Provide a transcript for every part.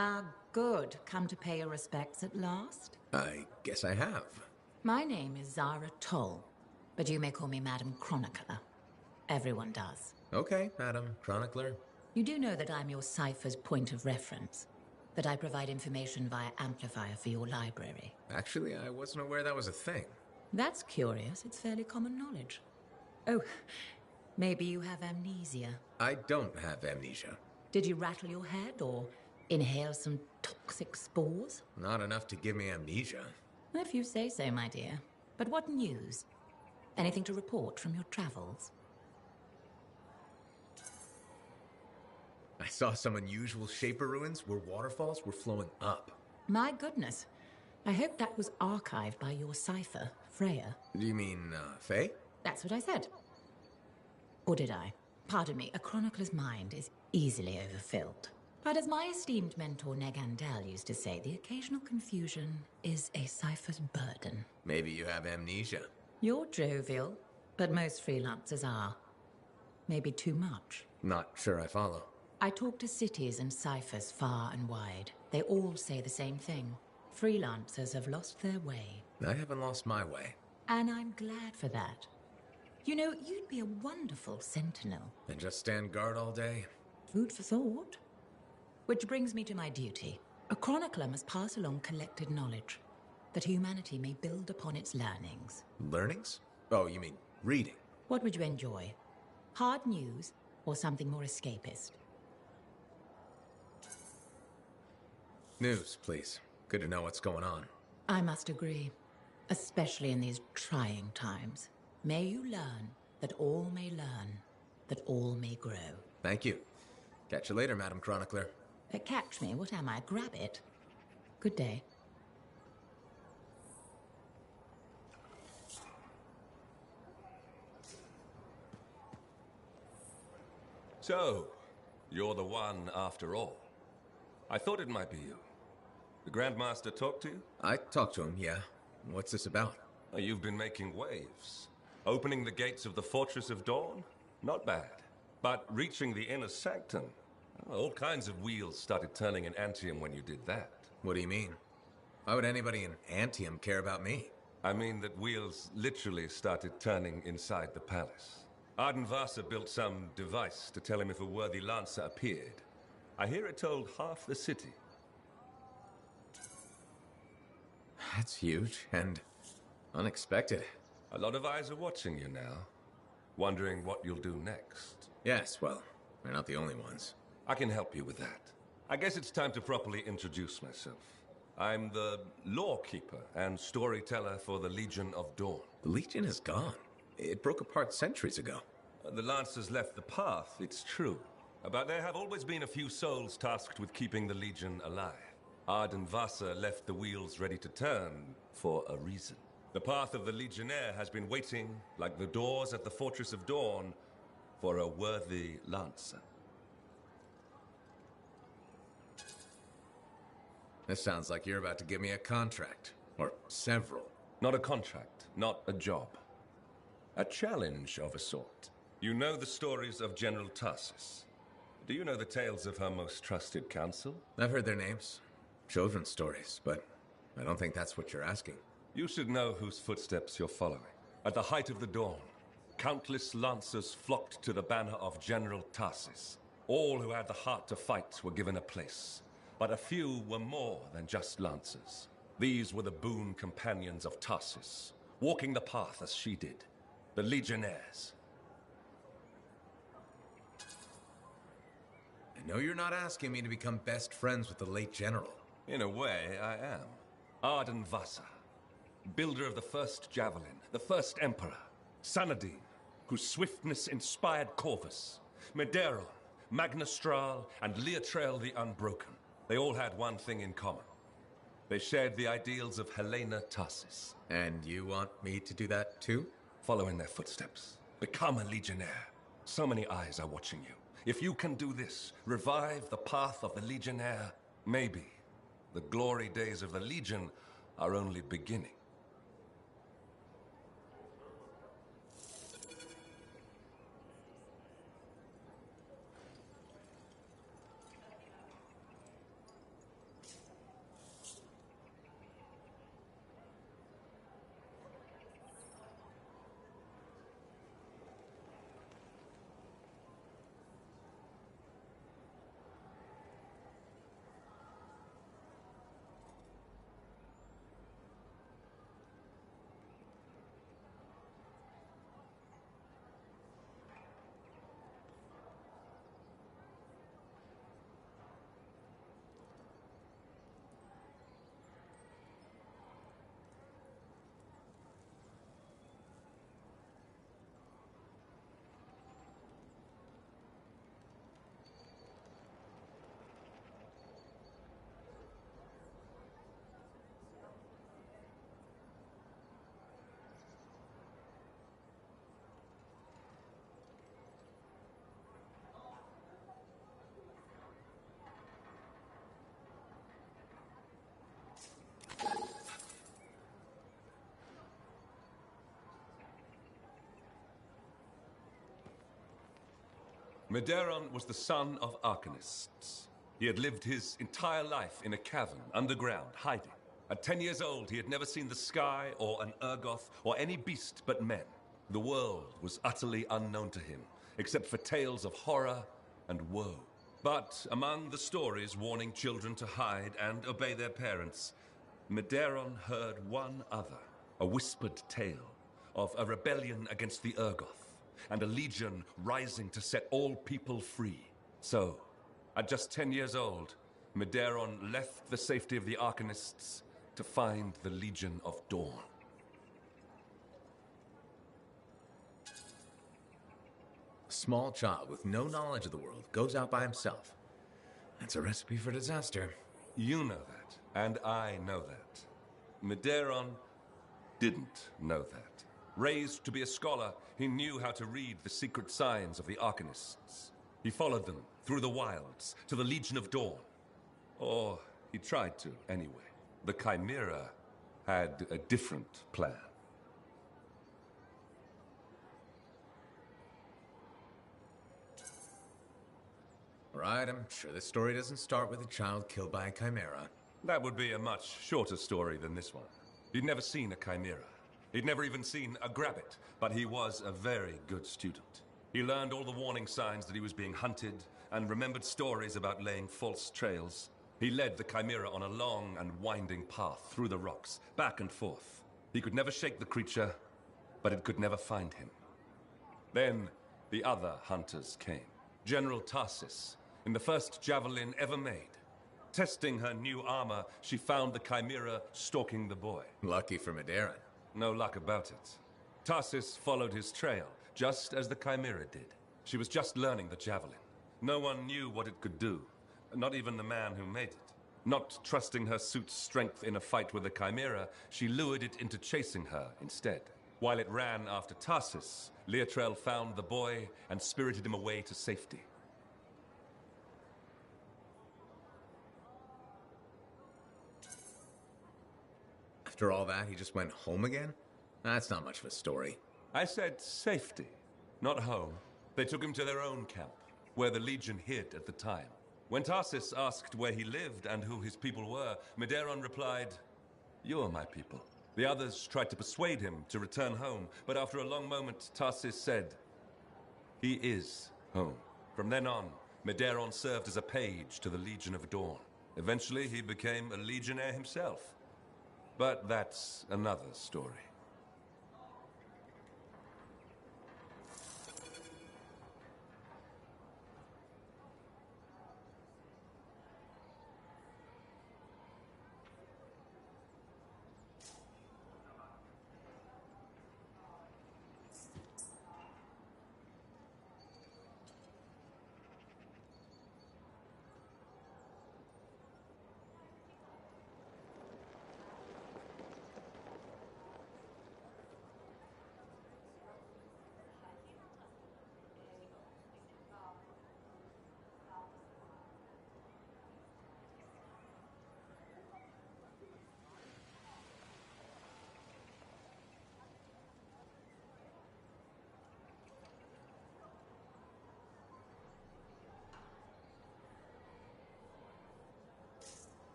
Ah, good. Come to pay your respects at last? I guess I have. My name is Zara Toll, but you may call me Madam Chronicler. Everyone does. Okay, Madam Chronicler. You do know that I'm your cipher's point of reference, that I provide information via amplifier for your library. Actually, I wasn't aware that was a thing. That's curious. It's fairly common knowledge. Oh, maybe you have amnesia. I don't have amnesia. Did you rattle your head or inhale some toxic spores? Not enough to give me amnesia. If you say so, my dear. But what news? Anything to report from your travels? I saw some unusual shaper ruins where waterfalls were flowing up. My goodness. I hope that was archived by your cipher, Freya. Do you mean, Faye? That's what I said. Or did I? Pardon me, a chronicler's mind is easily overfilled. But as my esteemed mentor Negandel used to say, the occasional confusion is a cipher's burden. Maybe you have amnesia. You're jovial, but most freelancers are. Maybe too much. Not sure I follow. I talk to cities and ciphers far and wide. They all say the same thing. Freelancers have lost their way. I haven't lost my way. And I'm glad for that. You know, you'd be a wonderful sentinel. And just stand guard all day? Food for thought. Which brings me to my duty. A chronicler must pass along collected knowledge, that humanity may build upon its learnings. Learnings? Oh, you mean reading? What would you enjoy? Hard news or something more escapist? News, please. Good to know what's going on. I must agree, especially in these trying times. May you learn that all may learn, that all may grow. Thank you. Catch you later, Madam Chronicler. Catch me, what am I? Grab it. Good day. So, you're the one after all. I thought it might be you. The Grandmaster talked to you? I talked to him, yeah. What's this about? You've been making waves. Opening the gates of the Fortress of Dawn? Not bad. But reaching the inner sanctum? All kinds of wheels started turning in Anthem when you did that. What do you mean? Why would anybody in Anthem care about me? I mean that wheels literally started turning inside the palace. Ardenvasa built some device to tell him if a worthy lancer appeared. I hear it told half the city. That's huge and unexpected. A lot of eyes are watching you now, wondering what you'll do next. Yes, well, we're not the only ones. I can help you with that. I guess it's time to properly introduce myself. I'm the lawkeeper and storyteller for the Legion of Dawn. The Legion is gone. It broke apart centuries ago. The Lancers left the path, it's true. But there have always been a few souls tasked with keeping the Legion alive. Ardenvasa left the wheels ready to turn for a reason. The path of the Legionnaire has been waiting, like the doors at the Fortress of Dawn, for a worthy Lancer. This sounds like you're about to give me a contract. Or several. Not a contract, not a job. A challenge of a sort. You know the stories of General Tarsus. Do you know the tales of her most trusted counsel? I've heard their names. Children's stories, but I don't think that's what you're asking. You should know whose footsteps you're following. At the height of the dawn, countless lancers flocked to the banner of General Tarsus. All who had the heart to fight were given a place. But a few were more than just lancers. These were the boon companions of Tarsus, walking the path as she did. The Legionnaires. I know you're not asking me to become best friends with the late general. In a way, I am. Ardenvasa, builder of the first javelin, the first emperor. Sanadine, whose swiftness inspired Corvus. Medeiros, Magnastral, and Leotrail the Unbroken. They all had one thing in common. They shared the ideals of Helena Tarsus. And you want me to do that too? Follow in their footsteps. Become a Legionnaire. So many eyes are watching you. If you can do this, revive the path of the Legionnaire, maybe the glory days of the Legion are only beginning. Medeiros was the son of arcanists. He had lived his entire life in a cavern underground, hiding. At 10 years old, he had never seen the sky or an Urgoth or any beast but men. The world was utterly unknown to him, except for tales of horror and woe. But among the stories warning children to hide and obey their parents, Medeiros heard one other, a whispered tale of a rebellion against the Urgoth, and a legion rising to set all people free. So, at just 10 years old, Medeiros left the safety of the Arcanists to find the Legion of Dawn. A small child with no knowledge of the world goes out by himself. That's a recipe for disaster. You know that, and I know that. Medeiros didn't know that. Raised to be a scholar, he knew how to read the secret signs of the Arcanists. He followed them through the wilds to the Legion of Dawn. Or he tried to, anyway. The Chimera had a different plan. Right, I'm sure this story doesn't start with a child killed by a chimera. That would be a much shorter story than this one. He'd never seen a chimera. He'd never even seen a grabbit, but he was a very good student. He learned all the warning signs that he was being hunted, and remembered stories about laying false trails. He led the chimera on a long and winding path through the rocks, back and forth. He could never shake the creature, but it could never find him. Then, the other hunters came. General Tarsis, in the first javelin ever made. Testing her new armor, she found the chimera stalking the boy. Lucky for Medeiros. No luck about it. Tarsis followed his trail, just as the chimera did. She was just learning the javelin. No one knew what it could do, not even the man who made it. Not trusting her suit's strength in a fight with the chimera, she lured it into chasing her instead. While it ran after Tarsis, Leotrel found the boy and spirited him away to safety. After all that, he just went home again? That's not much of a story. I said safety, not home. They took him to their own camp, where the Legion hid at the time. When Tarsis asked where he lived and who his people were, Medeiros replied, "You are my people." The others tried to persuade him to return home, but after a long moment, Tarsis said, "He is home." From then on, Medeiros served as a page to the Legion of Dawn. Eventually, he became a legionnaire himself. But that's another story.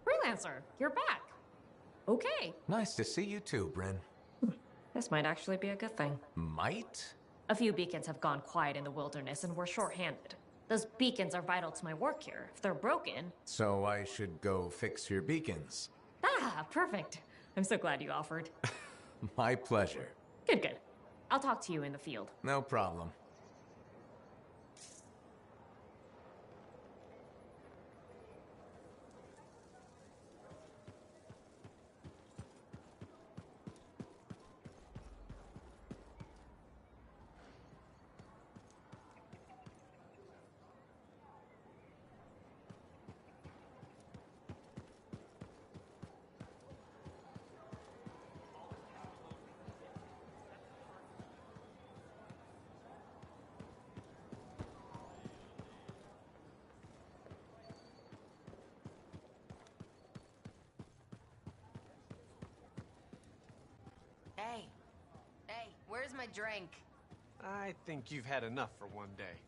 Freelancer, you're back. Okay. Nice to see you too, Bryn. This might actually be a good thing. Might? A few beacons have gone quiet in the wilderness and we're short-handed. Those beacons are vital to my work here. If they're broken... So I should go fix your beacons. Ah, perfect. I'm so glad you offered. My pleasure. Good, good. I'll talk to you in the field. No problem. Hey, where's my drink? I think you've had enough for one day.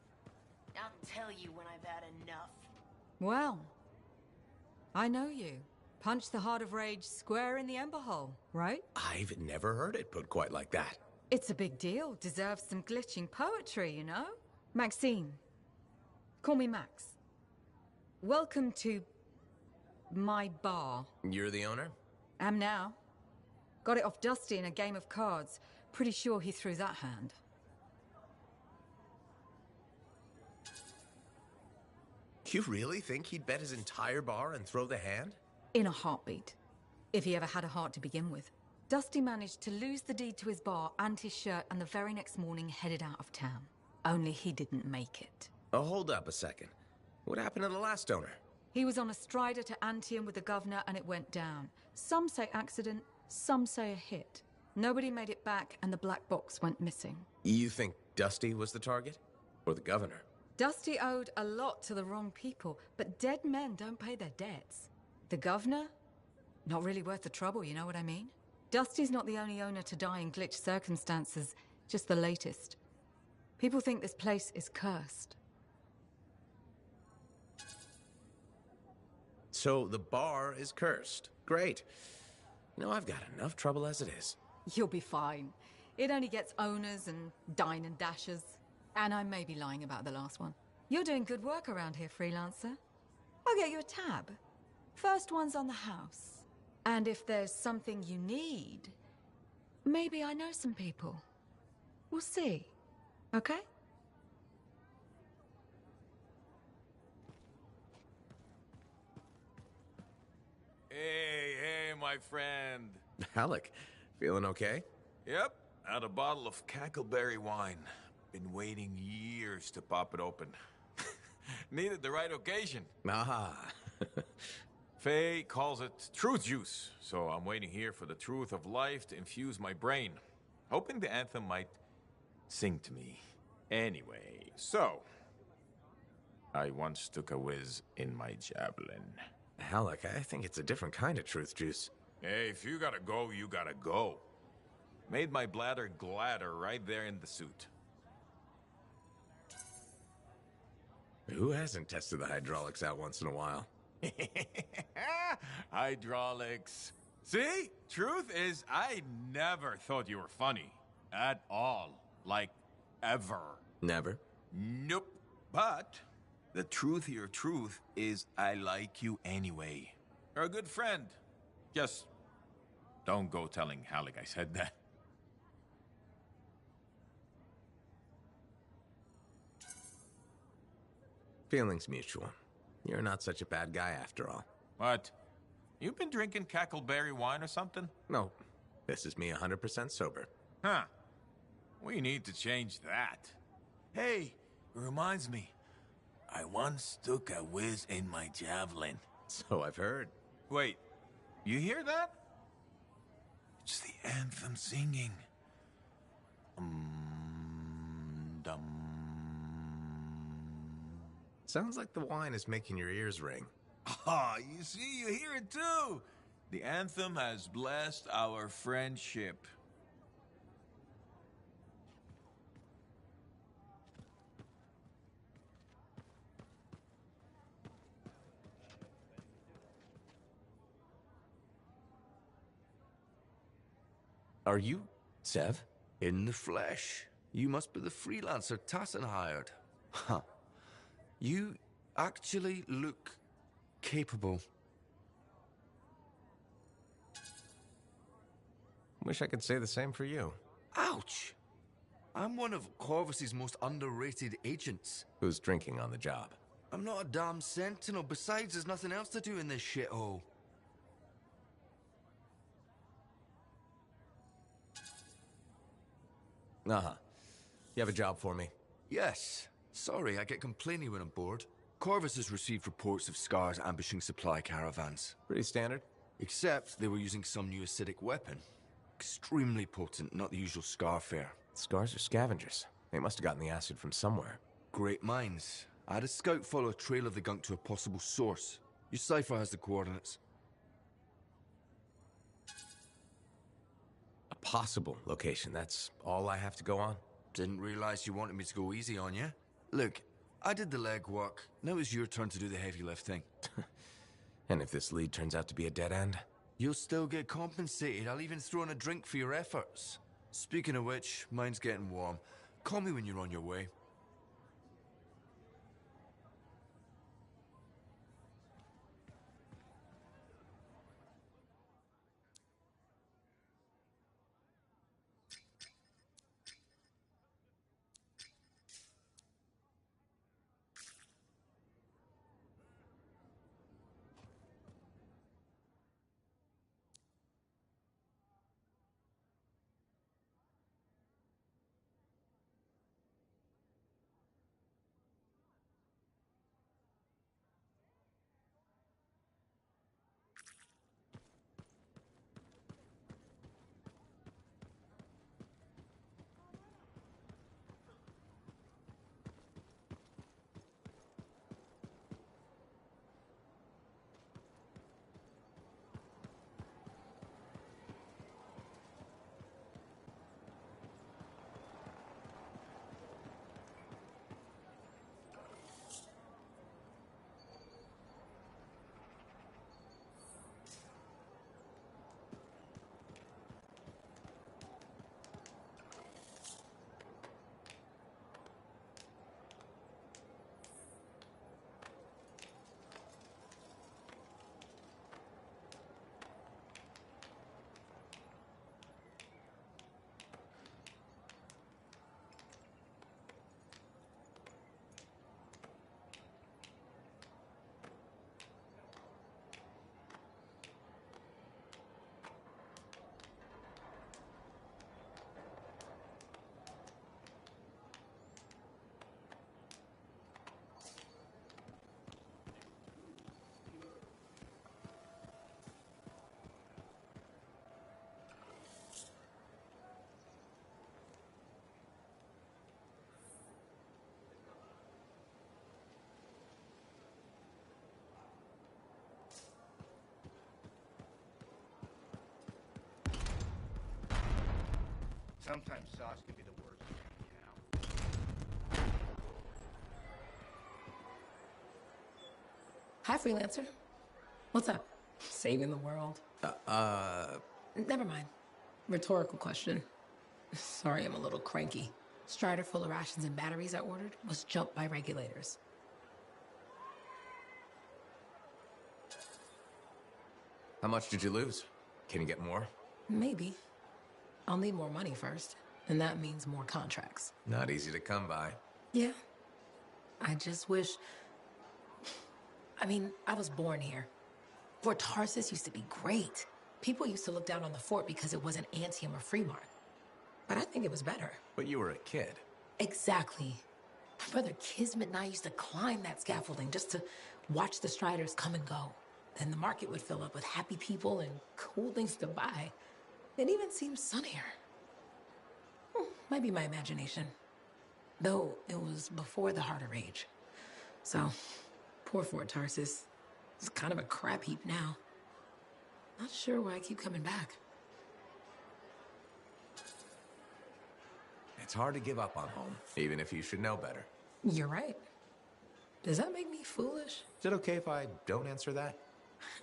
I'll tell you when I've had enough. Well, I know you. Punch the Heart of Rage square in the Ember Hole, right? I've never heard it put quite like that. It's a big deal. Deserves some glitching poetry, you know? Maxine. Call me Max. Welcome to my bar. You're the owner? Am now. Got it off Dusty in a game of cards. Pretty sure he threw that hand. You really think he'd bet his entire bar and throw the hand? In a heartbeat. If he ever had a heart to begin with. Dusty managed to lose the deed to his bar and his shirt, and the very next morning headed out of town. Only he didn't make it. Oh, hold up a second. What happened to the last owner? He was on a strider to Anthem with the governor and it went down. Some say accident, some say a hit. Nobody made it back and the black box went missing. You think Dusty was the target? Or the governor? Dusty owed a lot to the wrong people, but dead men don't pay their debts. The governor? Not really worth the trouble, you know what I mean? Dusty's not the only owner to die in glitch circumstances, just the latest. People think this place is cursed. So the bar is cursed. Great. You know, I've got enough trouble as it is. You'll be fine. It only gets owners and dine and dashers. And I may be lying about the last one. You're doing good work around here, freelancer. I'll get you a tab. First one's on the house. And if there's something you need, maybe I know some people. We'll see. Okay? Hey, my friend. Alec, feeling okay? Yep, had a bottle of cackleberry wine. Been waiting years to pop it open. Needed the right occasion. Ah. Faye calls it truth juice, so I'm waiting here for the truth of life to infuse my brain. Hoping the anthem might sing to me. Anyway, so... I once took a whiz in my javelin. Alec, I think it's a different kind of truth juice. Hey, if you gotta go, you gotta go. Made my bladder gladder right there in the suit. Who hasn't tested the hydraulics out once in a while? Hydraulics. See? Truth is, I never thought you were funny. At all. Like, ever. Never? Nope. But, the truthier truth is I like you anyway. You're a good friend. Just don't go telling Halleck I said that. Feelings mutual. You're not such a bad guy after all. What? You been drinking cackleberry wine or something? No, this is me 100% sober. Huh. We need to change that. Hey, it reminds me. I once took a whiz in my javelin. So I've heard. Wait, you hear that? It's the anthem singing. Dum. Sounds like the wine is making your ears ring. Ah, you see, you hear it too. The anthem has blessed our friendship. Are you Sev? In the flesh. You must be the freelancer Tassin hired. Huh. You actually look capable. Wish I could say the same for you. Ouch! I'm one of Corvus's most underrated agents. Who's drinking on the job? I'm not a damn sentinel. Besides, there's nothing else to do in this shithole. Uh-huh. You have a job for me? Yes. Sorry, I get complainy when I'm bored. Corvus has received reports of Scars ambushing supply caravans. Pretty standard. Except they were using some new acidic weapon. Extremely potent, not the usual Scar fare. Scars are scavengers. They must have gotten the acid from somewhere. Great minds. I had a scout follow a trail of the gunk to a possible source. Your cipher has the coordinates. A possible location, that's all I have to go on? Didn't realize you wanted me to go easy on you. Look, I did the legwork. Now it's your turn to do the heavy lifting. And if this lead turns out to be a dead end? You'll still get compensated. I'll even throw in a drink for your efforts. Speaking of which, mine's getting warm. Call me when you're on your way. Sometimes sauce can be the worst thing, you know. Hi, freelancer. What's up? Saving the world? Never mind. Rhetorical question. Sorry, I'm a little cranky. Strider full of rations and batteries I ordered was jumped by regulators. How much did you lose? Can you get more? Maybe. I'll need more money first, and that means more contracts. Not easy to come by. Yeah. I just wish... I mean, I was born here. Fort Tarsis used to be great. People used to look down on the fort because it wasn't Anthem or Freemark. But I think it was better. But you were a kid. Exactly. My brother Kismet and I used to climb that scaffolding just to watch the Striders come and go. Then the market would fill up with happy people and cool things to buy. It even seemed sunnier. Might be my imagination. Though it was before the Harder Age. So, poor Fort Tarsis. It's kind of a crap heap now. Not sure why I keep coming back. It's hard to give up on home, even if you should know better. You're right. Does that make me foolish? Is it okay if I don't answer that?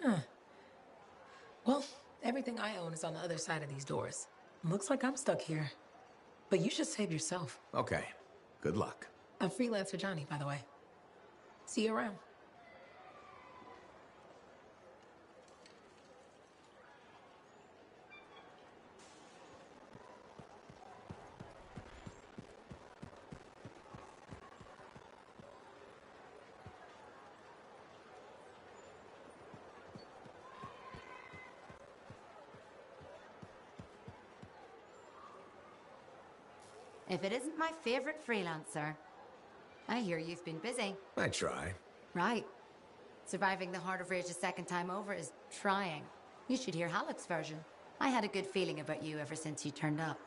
Huh. Well, everything I own is on the other side of these doors. Looks like I'm stuck here. But you should save yourself. Okay. Good luck. I'm freelancer Johnny, by the way. See you around. If it isn't my favorite freelancer. I hear you've been busy. I try. Right. Surviving the Heart of Rage a second time over is trying. You should hear Halleck's version. I had a good feeling about you ever since you turned up.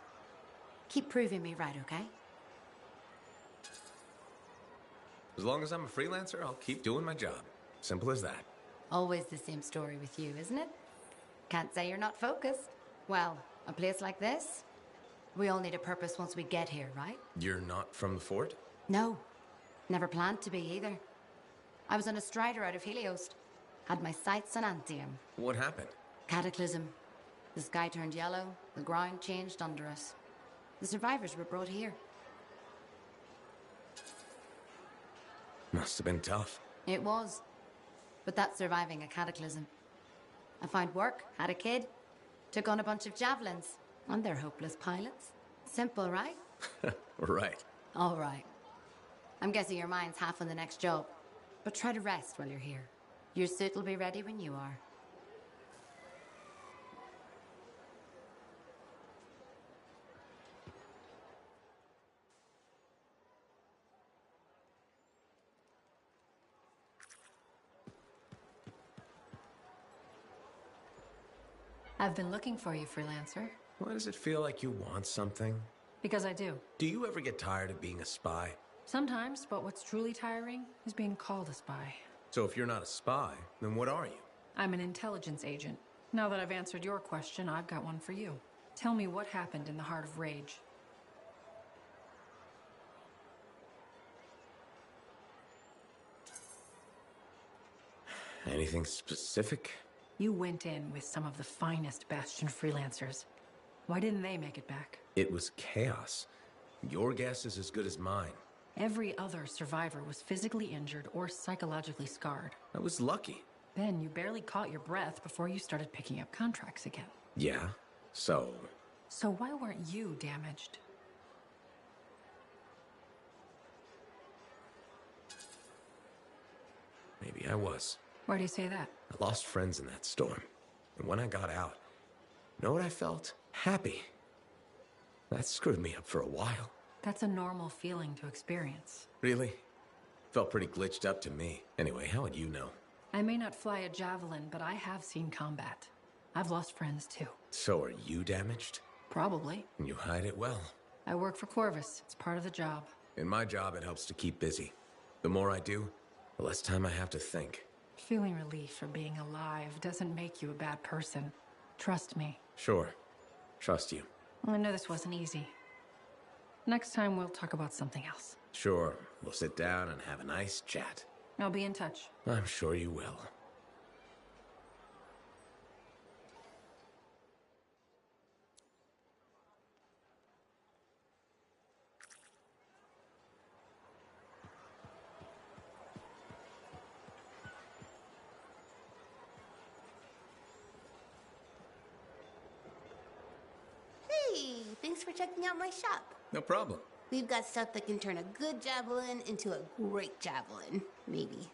Keep proving me right, okay? As long as I'm a freelancer, I'll keep doing my job. Simple as that. Always the same story with you, isn't it? Can't say you're not focused. Well, a place like this, we all need a purpose once we get here, right? You're not from the fort? No. Never planned to be either. I was on a strider out of Helios. Had my sights on Anthem. What happened? Cataclysm. The sky turned yellow, the ground changed under us. The survivors were brought here. Must have been tough. It was. But that's surviving a cataclysm. I found work, had a kid, took on a bunch of javelins, and they're hopeless pilots. Simple, right? Right. All right. I'm guessing your mind's half on the next job. But try to rest while you're here. Your suit will be ready when you are. I've been looking for you, freelancer. Why does it feel like you want something? Because I do. Do you ever get tired of being a spy? Sometimes, but what's truly tiring is being called a spy. So if you're not a spy, then what are you? I'm an intelligence agent. Now that I've answered your question, I've got one for you. Tell me what happened in the Heart of Rage. Anything specific? You went in with some of the finest Bastion freelancers. Why didn't they make it back? It was chaos. Your guess is as good as mine. Every other survivor was physically injured or psychologically scarred. I was lucky. Ben, you barely caught your breath before you started picking up contracts again. Yeah, so... So why weren't you damaged? Maybe I was. Why do you say that? I lost friends in that storm. And when I got out, you know what I felt? Happy. That screwed me up for a while. That's a normal feeling to experience. Really? Felt pretty glitched up to me. Anyway, how would you know? I may not fly a javelin, but I have seen combat. I've lost friends too. So are you damaged? Probably. And you hide it well. I work for Corvus. It's part of the job. In my job, it helps to keep busy. The more I do, the less time I have to think. Feeling relief for being alive doesn't make you a bad person. Trust me. Sure. Trust you. I know this wasn't easy. Next time we'll talk about something else. Sure. We'll sit down and have a nice chat. I'll be in touch. I'm sure you will. Hey, thanks for checking out my shop. No problem. We've got stuff that can turn a good javelin into a great javelin, maybe.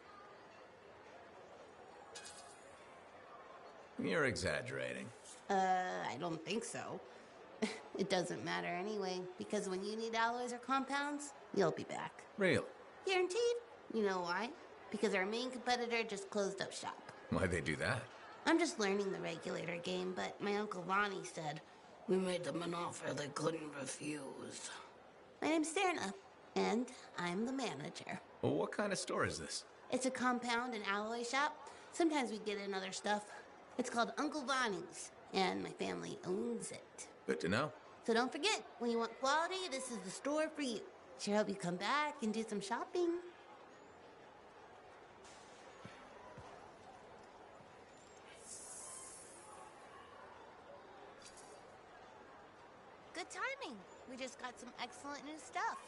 You're exaggerating. I don't think so. It doesn't matter anyway, because when you need alloys or compounds, you'll be back. Real? Guaranteed. You know why? Because our main competitor just closed up shop. Why'd they do that? I'm just learning the regulator game, but my Uncle Lonnie said, "We made them an offer they couldn't refuse." My name's Serna, and I'm the manager. Well, what kind of store is this? It's a compound and alloy shop. Sometimes we get in other stuff. It's called Uncle Lonnie's, and my family owns it. Good to know. So don't forget, when you want quality, this is the store for you. Sure hope you come back and do some shopping. Good timing. We just got some excellent new stuff.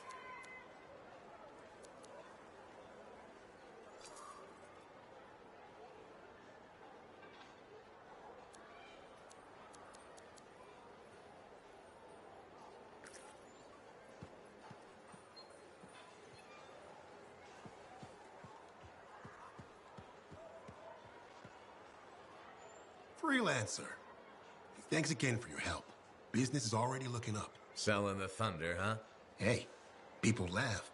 Freelancer. Thanks again for your help. Business is already looking up. Selling the thunder, huh? Hey, people laugh,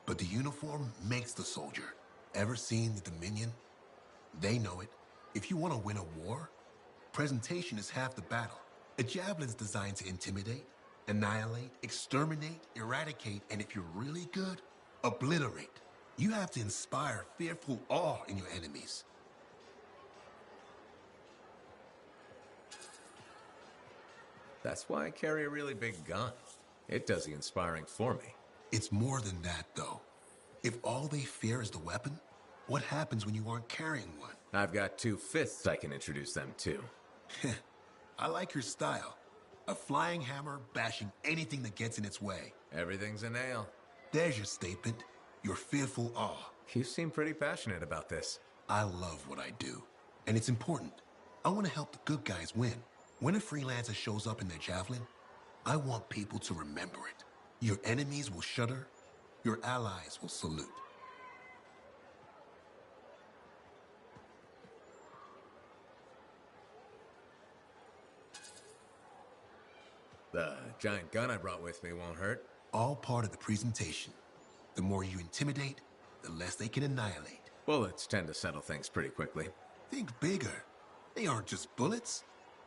but the uniform makes the soldier. Ever seen the Dominion? They know it. If you want to win a war, presentation is half the battle. A javelin's designed to intimidate, annihilate, exterminate, eradicate, and if you're really good, obliterate. You have to inspire fearful awe in your enemies. That's why I carry a really big gun. It does the inspiring for me. It's more than that, though. If all they fear is the weapon, what happens when you aren't carrying one? I've got 2 fists I can introduce them to. I like your style. A flying hammer bashing anything that gets in its way. Everything's a nail. There's your statement. Your fearful awe. You seem pretty passionate about this. I love what I do. And it's important. I want to help the good guys win. When a freelancer shows up in their javelin, I want people to remember it. Your enemies will shudder. Your allies will salute. The giant gun I brought with me won't hurt. All part of the presentation. The more you intimidate, the less they can annihilate. Bullets tend to settle things pretty quickly. Think bigger. They aren't just bullets.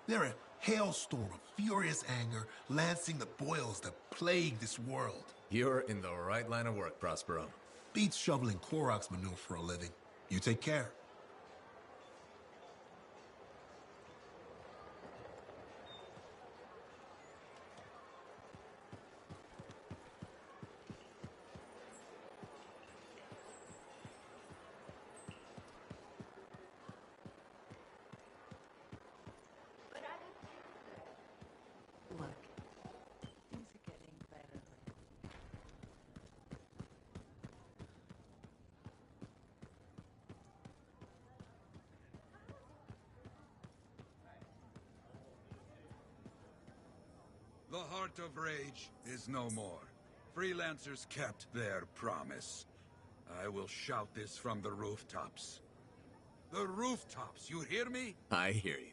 They're a hailstorm of furious anger lancing the boils that plague this world. You're in the right line of work, Prospero. Beats shoveling Clorox manure for a living. You take care. The Heart of Rage is no more. Freelancers kept their promise. I will shout this from the rooftops. The rooftops, you hear me? I hear you.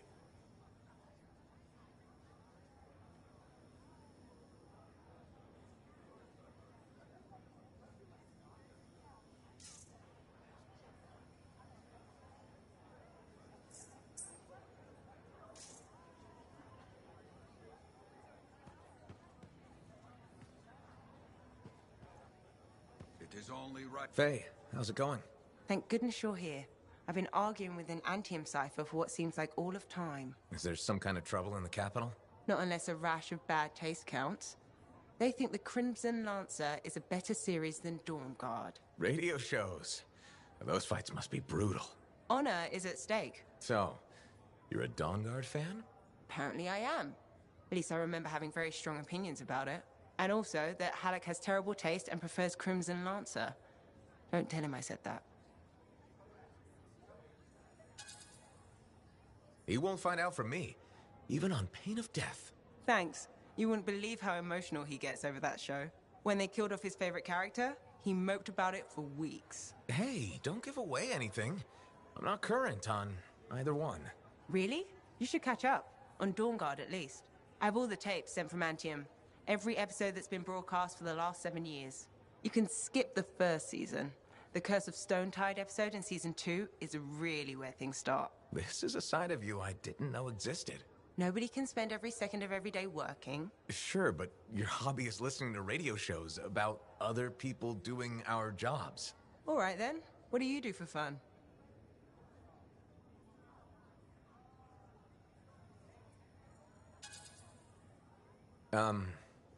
It is only right. Faye, how's it going? Thank goodness you're here. I've been arguing with an Anthem cipher for what seems like all of time. Is there some kind of trouble in the capital? Not unless a rash of bad taste counts. They think the Crimson Lancer is a better series than Dawn Guard. Radio shows. Those fights must be brutal. Honor is at stake. So, you're a Dawn Guard fan? Apparently I am. At least I remember having very strong opinions about it. And also that Halleck has terrible taste and prefers Crimson Lancer. Don't tell him I said that. He won't find out from me, even on pain of death. Thanks. You wouldn't believe how emotional he gets over that show. When they killed off his favorite character, he moped about it for weeks. Hey, don't give away anything. I'm not current on either one. Really? You should catch up. On Dawn Guard, at least. I have all the tapes sent from Anthem. Every episode that's been broadcast for the last 7 years. You can skip the first season. The Curse of Stonetide episode in season 2 is really where things start. This is a side of you I didn't know existed. Nobody can spend every second of every day working. Sure, but your hobby is listening to radio shows about other people doing our jobs. All right then. What do you do for fun?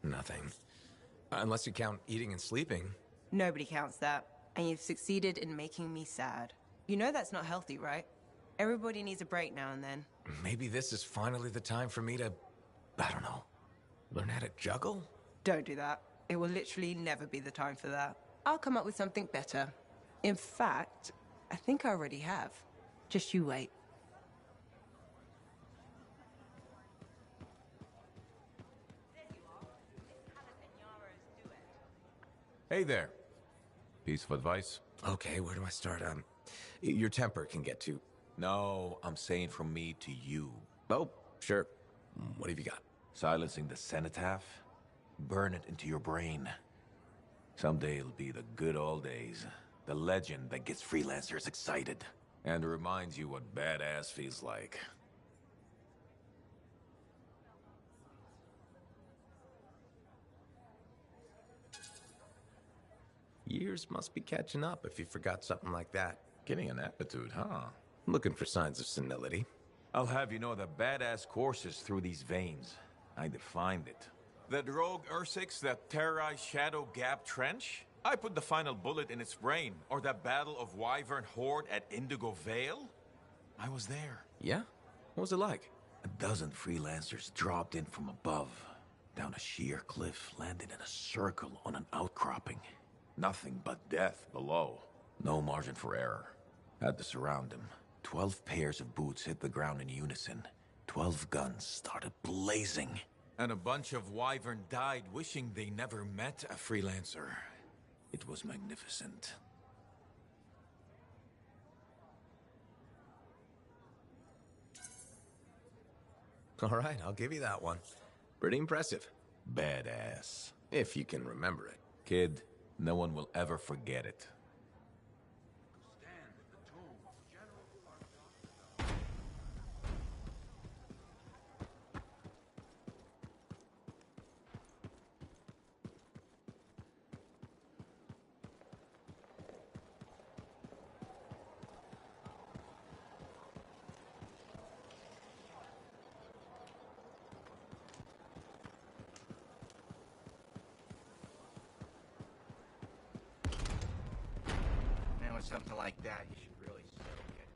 Nothing. Unless you count eating and sleeping. Nobody counts that. And you've succeeded in making me sad. You know that's not healthy, right? Everybody needs a break now and then. Maybe this is finally the time for me to, I don't know, learn how to juggle? Don't do that. It will literally never be the time for that. I'll come up with something better. In fact, I think I already have. Just you wait. Hey there. Piece of advice? Okay, where do I start? Your temper can get too... No, I'm saying from me to you. Oh, sure. What have you got? Silencing the cenotaph? Burn it into your brain. Someday it'll be the good old days. The legend that gets freelancers excited. And reminds you what badass feels like. Years must be catching up if you forgot something like that. Getting an attitude, huh? Looking for signs of senility. I'll have you know that badass courses through these veins. I defined it. That rogue Ursix that terrorized Shadow Gap Trench? I put the final bullet in its brain. Or that battle of Wyvern Horde at Indigo Vale? I was there. Yeah? What was it like? A dozen freelancers dropped in from above. Down a sheer cliff, landed in a circle on an outcropping. Nothing but death below. No margin for error. Had to surround him. 12 pairs of boots hit the ground in unison. 12 guns started blazing. And a bunch of Wyvern died wishing they never met a freelancer. It was magnificent. All right, I'll give you that one. Pretty impressive. Badass. If you can remember it. Kid, no one will ever forget it. Now with something like that, you should really settle it.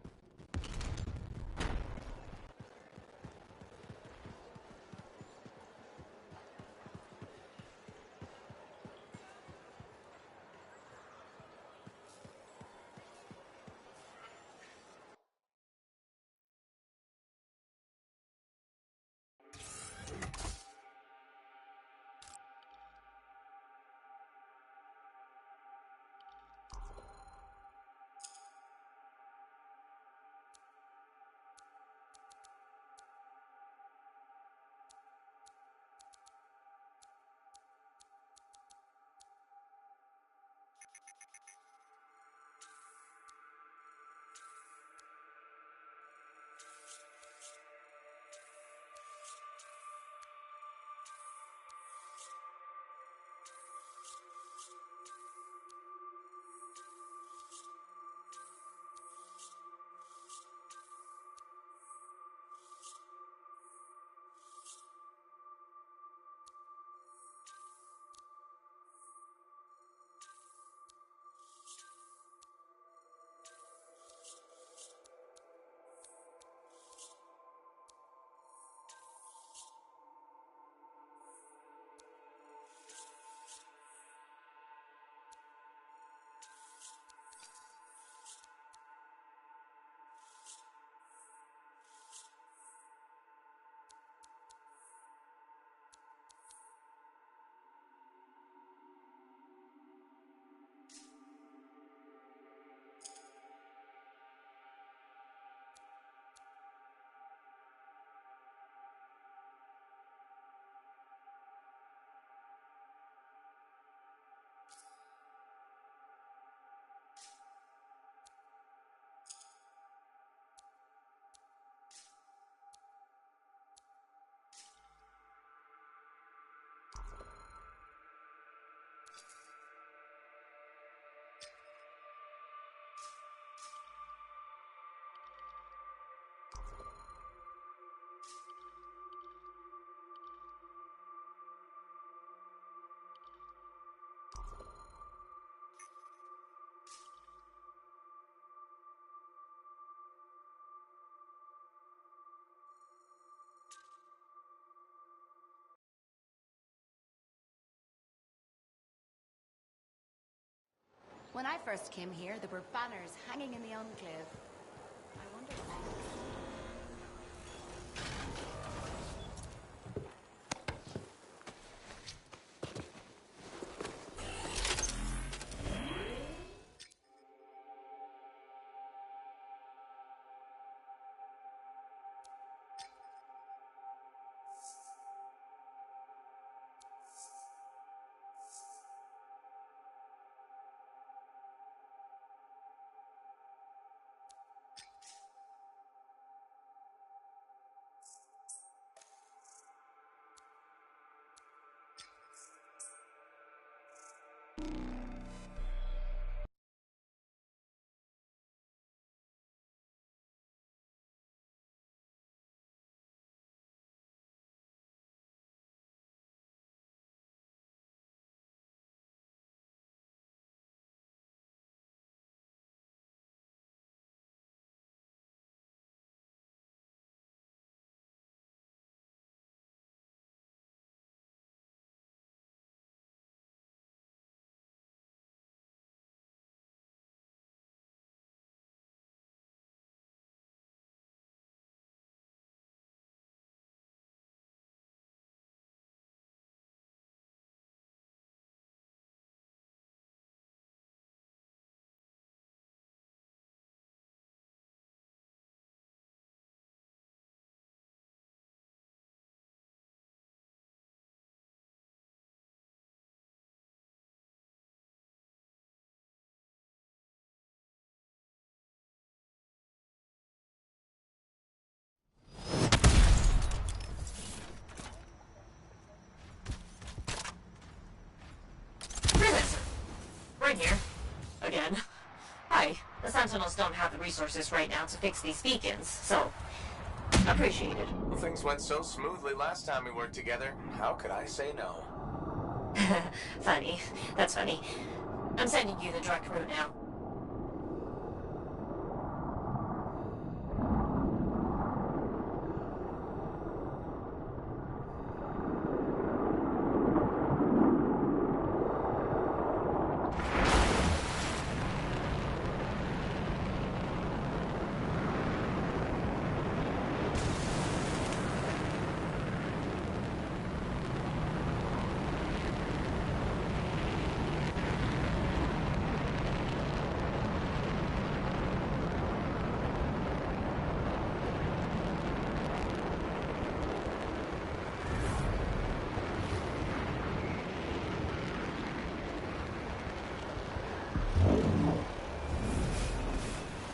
When I first came here, there were banners hanging in the enclave. I wonder what... We're here. Again. Hi. The Sentinels don't have the resources right now to fix these beacons, so... appreciated. Well, things went so smoothly last time we worked together. How could I say no? Funny. That's funny. I'm sending you the direct route now.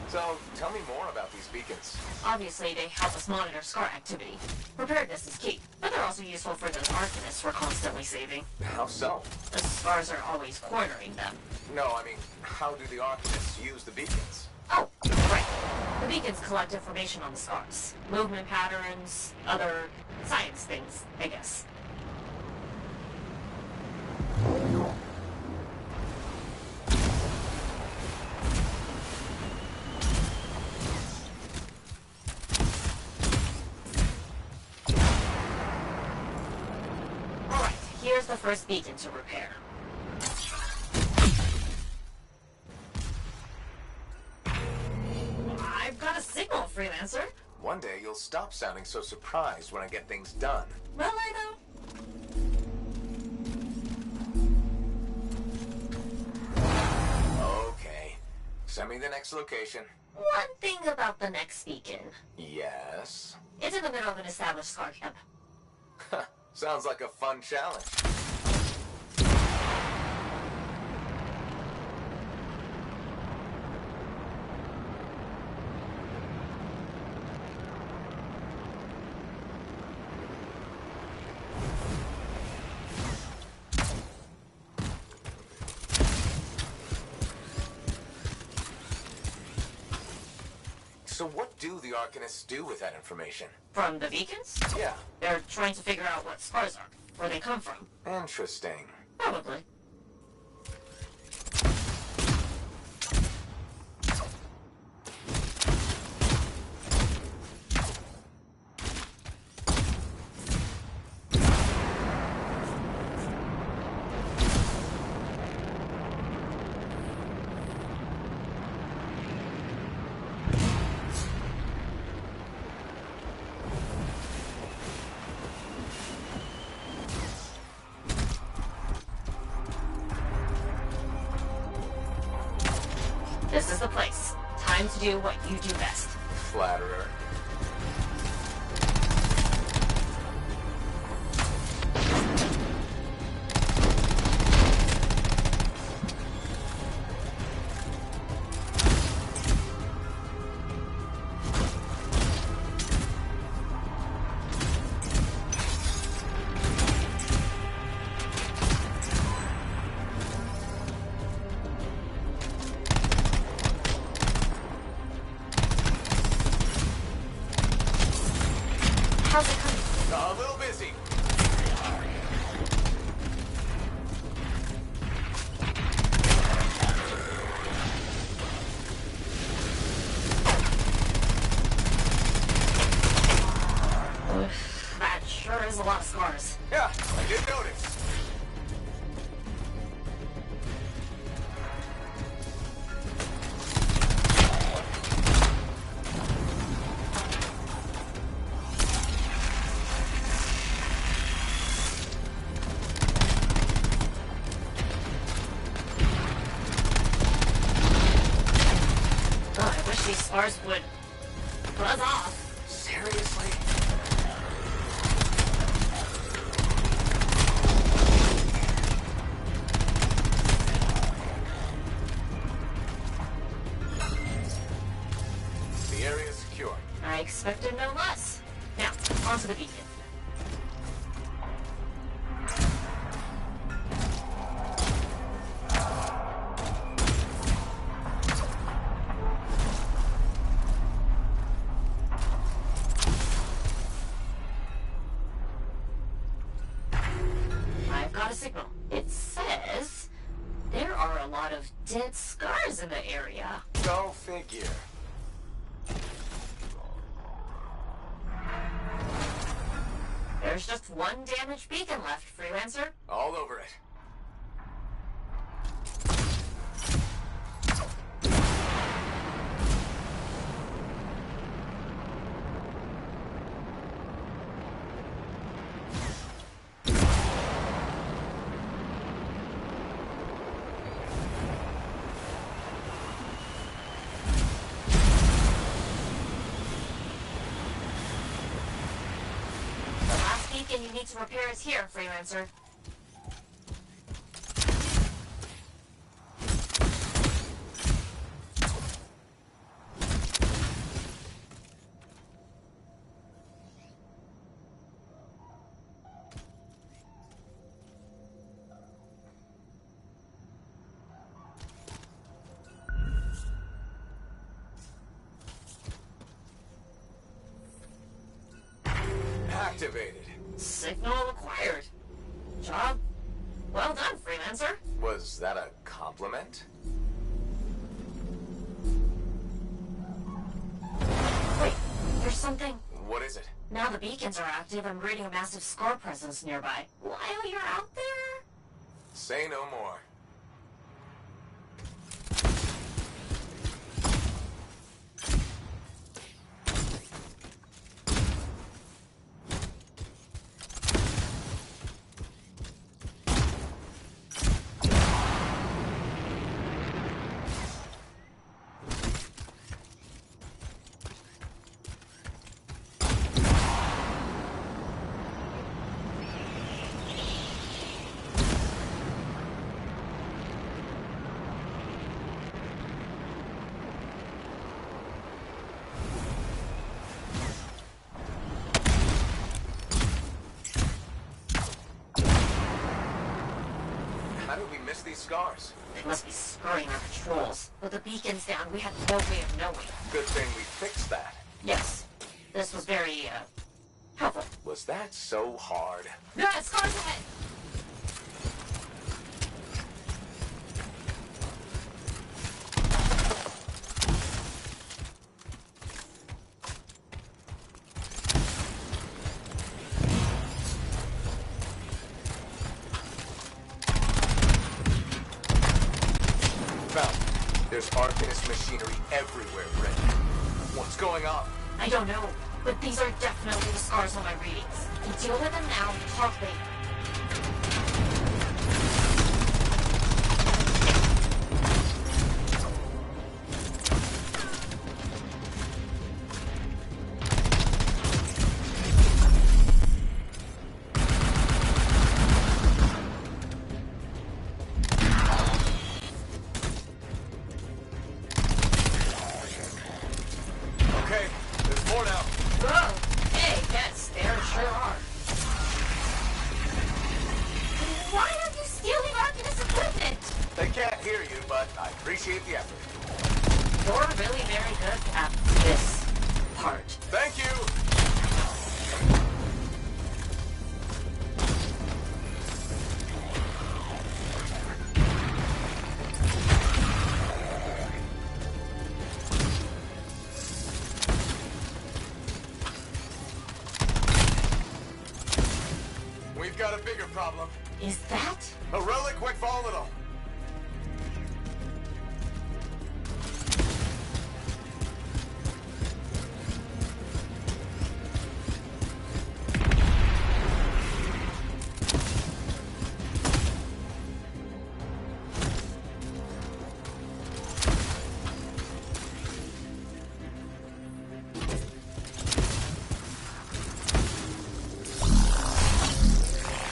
So, tell me more about these beacons. Obviously, they help us monitor scar activity. Preparedness is key, but they're also useful for the arsonists we're constantly saving. How so? The scars are always cornering them. No, I mean, how do the Arcanists use the beacons? Oh, right. The beacons collect information on the scars. Movement patterns, other science things, I guess. Alright, here's the first beacon to repair. I've got a signal, Freelancer. One day you'll stop sounding so surprised when I get things done. Will I, though? Okay. Send me the next location. One thing about the next beacon. Yes? It's in the middle of an established scar camp. Sounds like a fun challenge. So what do the Arcanists do with that information? From the beacons? Yeah. They're trying to figure out what scars are, where they come from. Interesting. Probably. to do what you do best. Flatterer. How's it coming? A little busy. That sure is a lot of scars. Yeah, I did notice. I wish these scars would buzz off. Seriously? The area is secure. I expected no less. Now, onto the beacon. I've got a signal. It says there are a lot of dead scars in the area. Go figure. There's just one damaged beacon left, Freelancer. All over it. The last beacon you need to repair is here, Freelancer. Activated. Signal acquired. Job well done, Freelancer. Was that a compliment? Wait, there's something. What is it? Now the beacons are active, I'm reading a massive scar presence nearby. While you're out there? Say no more. How did we miss these scars? They must be scurrying our patrols. With the beacons down, we had no way of knowing. Good thing we fixed that. Yes. This was very, helpful. Was that so hard? Yeah, scars ahead! Found. There's Arcanist machinery everywhere, Brent. What's going on? I don't know, but these are definitely the scars on my readings. Deal with them now, talk later. More now. Oh, hey, yes, there sure are. Why are you stealing Arcanist equipment? They can't hear you, but I appreciate the effort. You're really very good at this part. Thank you! We've got a bigger problem. Is that? A relic went volatile.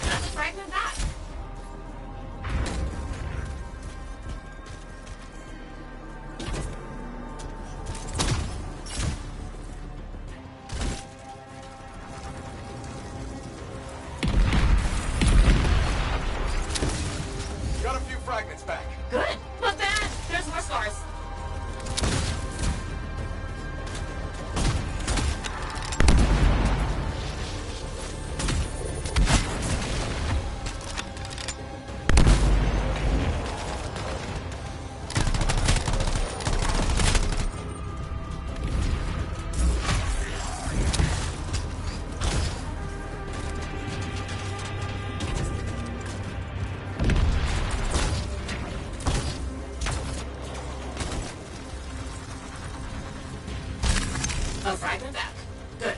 That's a fragment back. Got a few fragments back. Good. Not bad. There's more scars. A fragment back. Good.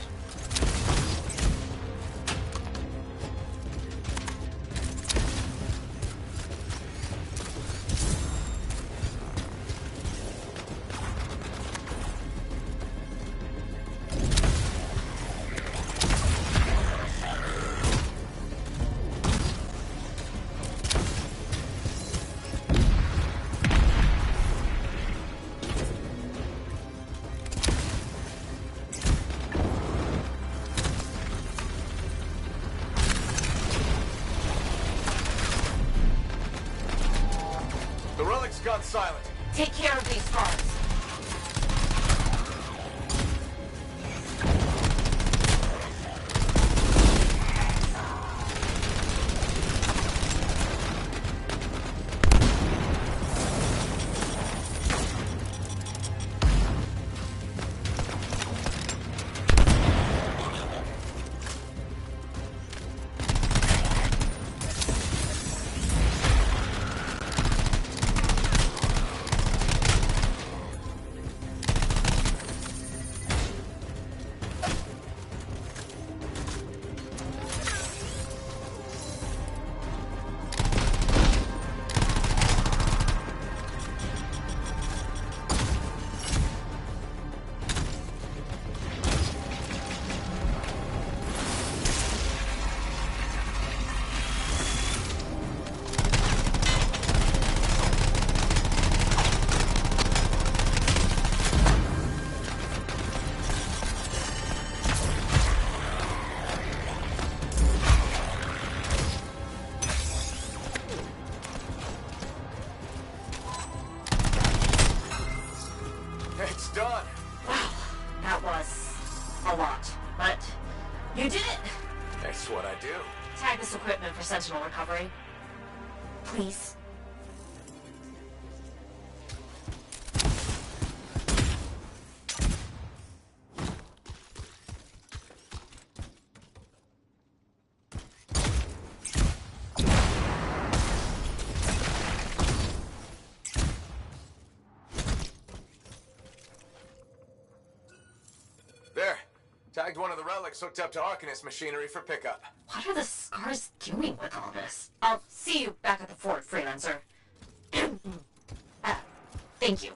The relic's gone silent. Take care of these scars. It's done. Wow, that was a lot, but you did it. That's what I do. Tag this equipment for Sentinel recovery. Please. There. Tagged one of the relics hooked up to Arcanist machinery for pickup. What are the scars doing with all this? I'll see you back at the fort, freelancer. Thank you.